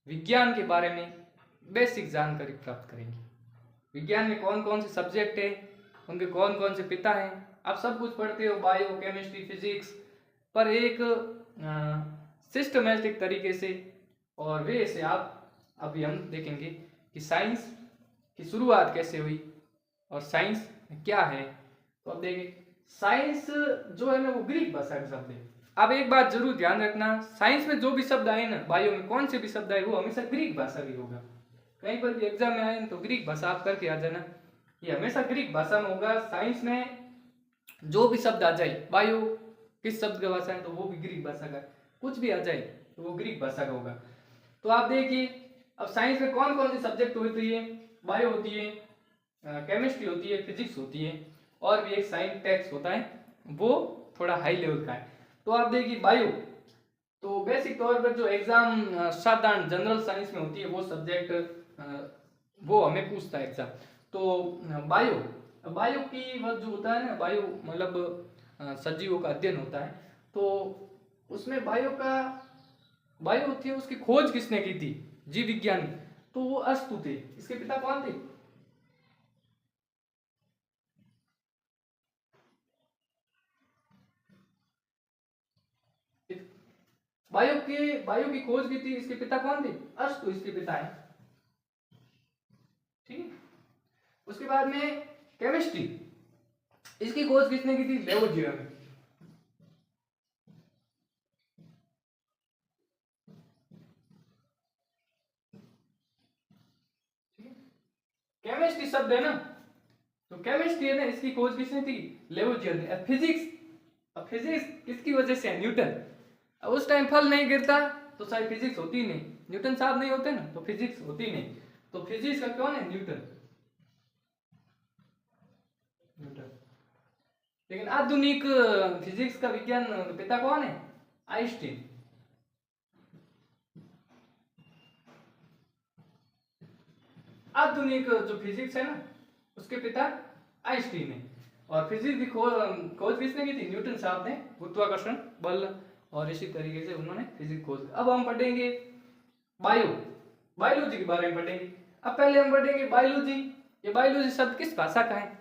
विज्ञान के बारे में बेसिक जानकारी प्राप्त करेंगे। विज्ञान में कौन कौन से सब्जेक्ट है, उनके कौन कौन से पिता हैं, आप सब कुछ पढ़ते हो बायो, केमिस्ट्री, फिजिक्स, पर एक सिस्टमैटिक तरीके से। और वे से आप अभी हम देखेंगे कि साइंस की शुरुआत कैसे हुई और साइंस क्या है। तो अब देखिए, साइंस जो है ना वो ग्रीक भाषा का शब्द है। अब एक बात जरूर ध्यान रखना, साइंस में जो भी शब्द आए ना, बायो में कौन से भी शब्द आए, वो हमेशा ग्रीक भाषा की होगा। कहीं पर भी एग्जाम में आए तो ग्रीक भाषा आप करके आ जाना, ये हमेशा ग्रीक भाषा में होगा। साइंस में जो भी शब्द आ जाए, बायो किस शब्द का भाषा है तो वो भी ग्रीक भाषा का, कुछ भी आ जाए तो वो ग्रीक भाषा का होगा। तो आप देखिए, अब साइंस में कौन कौन सी सब्जेक्ट होती है, बायो होती है, केमिस्ट्री होती है, फिजिक्स होती है, और भी एक साइंस टेक्स्ट होता है, वो थोड़ा हाई लेवल का है। तो आप देखिए बायो, तो बेसिक तौर पर जो एग्जाम साधारण जनरल साइंस में होती है वो सब्जेक्ट वो हमें पूछता है एग्जाम। तो बायो, बायो की वर्ड जो होता है ना, बायो मतलब सजीवों का अध्ययन होता है। तो उसमें बायो का, बायो होती है, उसकी खोज किसने की थी, जीव विज्ञान, तो वो अरस्तु थे। इसके पिता कौन थे? बायो की खोज की थी, इसके पिता कौन थे? अरस्तु इसके पिता है, ठीक है। उसके बाद में केमिस्ट्री, इसकी खोज किसने की थी? लेवोजियर ने। केमिस्ट्री शब्द है ना, तो केमिस्ट्री है ना, इसकी खोज किसने थी? लेवोजियर ने। फिजिक्स, अब फिजिक्स किसकी वजह से है? न्यूटन। अब उस टाइम फल नहीं गिरता तो शायद फिजिक्स होती नहीं, न्यूटन साहब नहीं होते ना तो फिजिक्स होती नहीं। तो फिजिक्स का कौन है? Newton, Newton. लेकिन आधुनिक फिजिक्स का विज्ञान पिता कौन है? आइंस्टीन। आधुनिक जो फिजिक्स है ना, उसके पिता आइंस्टीन है। और फिजिक्स की खोज किसने की थी? न्यूटन साहब ने, गुरुत्वाकर्षण बल, और इसी तरीके से उन्होंने फिजिक्स खोज। अब हम पढ़ेंगे बायो, बायोलॉजी के बारे में पढ़ेंगे। अब पहले हम पढ़ेंगे बायोलॉजी। ये बायोलॉजी शब्द किस भाषा का है?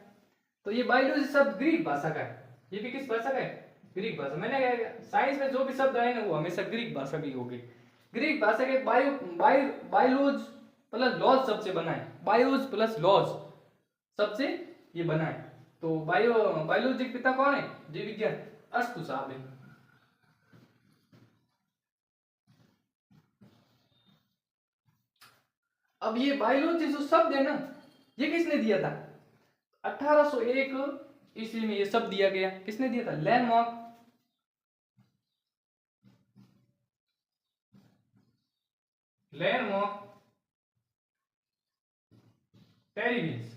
तो ये बायोलॉजी शब्द ग्रीक भाषा का है। ये भी किस भाषा का है? ग्रीक भाषा। मैंने कहा साइंस में जो भी शब्द आए ना वो हमेशा ग्रीक भाषा की होगी। ग्रीक भाषा के बायो, बायोलॉज प्लस लॉज शब्द से बना है। बायोज प्लस लॉज शब्द से ये बना है। तो बायोलॉजी के पिता कौन है? जीव विज्ञान, अरस्तु साहब है। अब ये बायोलॉजी जो शब्द है ना, ये किसने दिया था? 1801 ईस्वी में ये शब्द दिया गया। किसने दिया था? Landmark landmark टेरिविंस।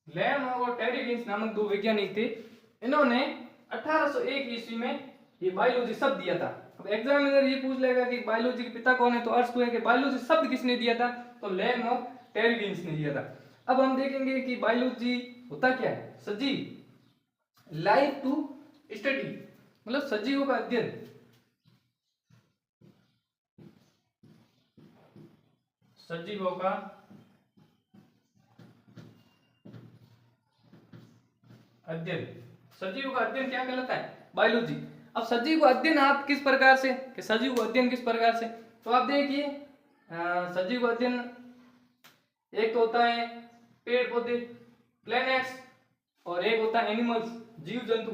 लैंडमार्क और टेरिविंस नामक दो वैज्ञानिक थे। इन्होंने 1801 ईस्वी में ये बायोलॉजी शब्द दिया था। अब एग्जामिनर ये पूछ लेगा कि बायोलॉजी के पिता कौन है, तो अर्थ है कि बायोलॉजी शब्द किसने दिया था? तो लैंडमार्क टेरिविंस ने दिया था। अब हम देखेंगे कि बायोलॉजी होता क्या है। सजीव, लाइफ टू स्टडी, मतलब सजीवों का अध्ययन। सजीवों का अध्ययन, सजीव का अध्ययन क्या कहलाता है? बायोलॉजी। अब सजीव का अध्ययन आप किस प्रकार से, कि सजीव का अध्ययन किस प्रकार से, तो आप देखिए सजीव का अध्ययन एक तो होता है पेड़ पौधे, प्लैनेट्स, और एक होता है एनिमल्स, जीव जंतु।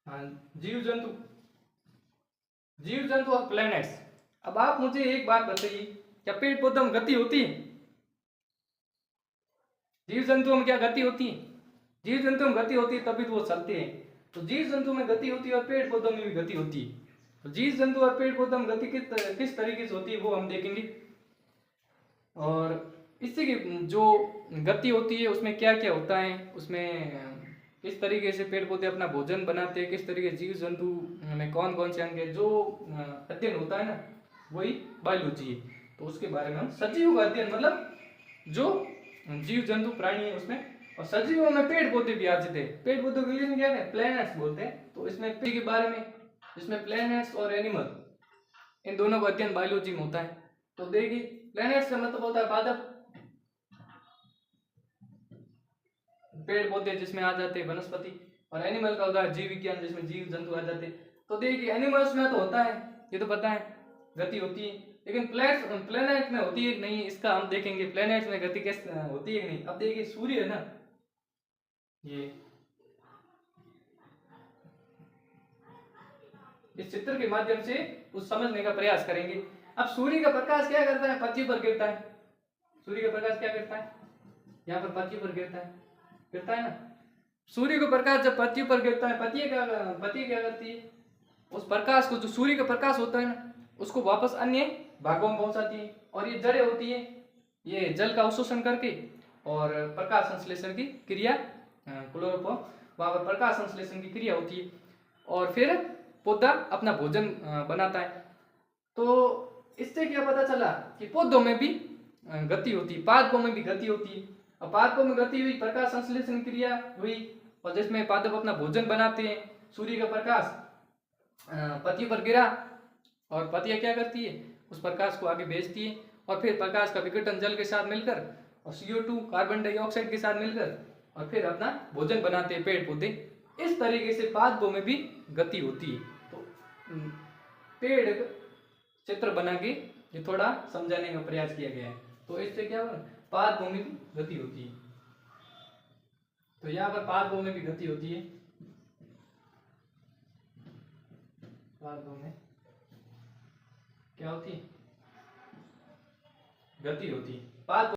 हाँ, जीव जंतु, जीव जंतु और प्लैनेट्स। अब आप मुझे एक बात बताइए, क्या पेड़ पौधों में गति होती है? जीव जंतुओं में क्या गति होती है? जीव जंतु में गति होती है तभी तो वो चलते हैं। तो जीव जंतु में गति होती है और पेड़ पौधों में भी गति होती है। तो जीव जंतु और पेड़ पौधों में गति किस तरीके से होती है वो हम देखेंगे। और इससे की जो गति होती है उसमें क्या क्या होता है, उसमें किस तरीके से पेड़ पौधे अपना भोजन बनाते हैं, किस तरीके जीव जंतु में कौन कौन से अंग है, जो अध्ययन होता है ना, वही बायोलॉजी है। तो उसके बारे में हम सजीव का अध्ययन, मतलब जो जीव जंतु प्राणी है उसमें। और सजीवों में पेड़ पौधे भी आ जाते हैं। पेड़ पौधों के लिए क्या है? प्लैनेट्स बोलते हैं। तो इसमें पेड़ के बारे में जिसमें प्लैनेट्स और एनिमल इन दोनों का अध्ययन बायोलॉजी में होता है। तो देखिए प्लैनेट्स का मतलब होता है पादप, पेड़ पौधे जिसमें आ जाते हैं वनस्पति, और एनिमल का होता है जीव विज्ञान जिसमें जीव जंतु आ जाते हैं। तो देखिए एनिमल्स में तो होता है, ये तो पता है गति होती है, लेकिन प्लेनेट में होती है नहीं, इसका हम देखेंगे प्लेनेट्स में गति कैसे होती है नहीं। अब देखिए सूर्य है ना, ये इस चित्र के माध्यम से उस समझने का प्रयास करेंगे। अब सूर्य का प्रकाश क्या करता है, पृथ्वी पर गिरता है। सूर्य का प्रकाश क्या करता है, यहाँ पर पृथ्वी पर गिरता है ना। सूर्य का प्रकाश जब पृथ्वी पर गिरता है, पृथ्वी क्या करती है, उस प्रकाश को, जो सूर्य का प्रकाश होता है ना, उसको वापस अन्य भागों में पहुंचाती है। और ये जड़ें होती है, ये जल का अवशोषण करके और प्रकाश संश्लेषण की क्रिया, क्लोरोफॉर्म, वहां पर प्रकाश संश्लेषण की क्रिया होती है और फिर पौधा अपना भोजन बनाता है। तो इससे क्या पता चला कि पौधों में भी गति होती है, पादपों में भी गति होती है। और पादपों में गति हुई, प्रकाश संश्लेषण क्रिया हुई, और जिसमें पादप अपना भोजन बनाते हैं। सूर्य का प्रकाश पत्ती पर गिरा और पत्तियां क्या करती है, उस प्रकाश को आगे भेजती है, और फिर प्रकाश का विघटन जल के साथ मिलकर और CO2 कार्बन डाइऑक्साइड के साथ मिलकर और फिर अपना भोजन बनाते हैं पेड़ पौधे। इस तरीके से पादपों में भी गति होती है। तो पेड़ चित्र बना के ये थोड़ा समझाने का प्रयास किया गया है। तो इससे क्या होगा, पादपों में भी गति होती है। तो यहाँ पर पादपों में भी गति होती है, पादपों में क्या होती है, गति होती है। पादपों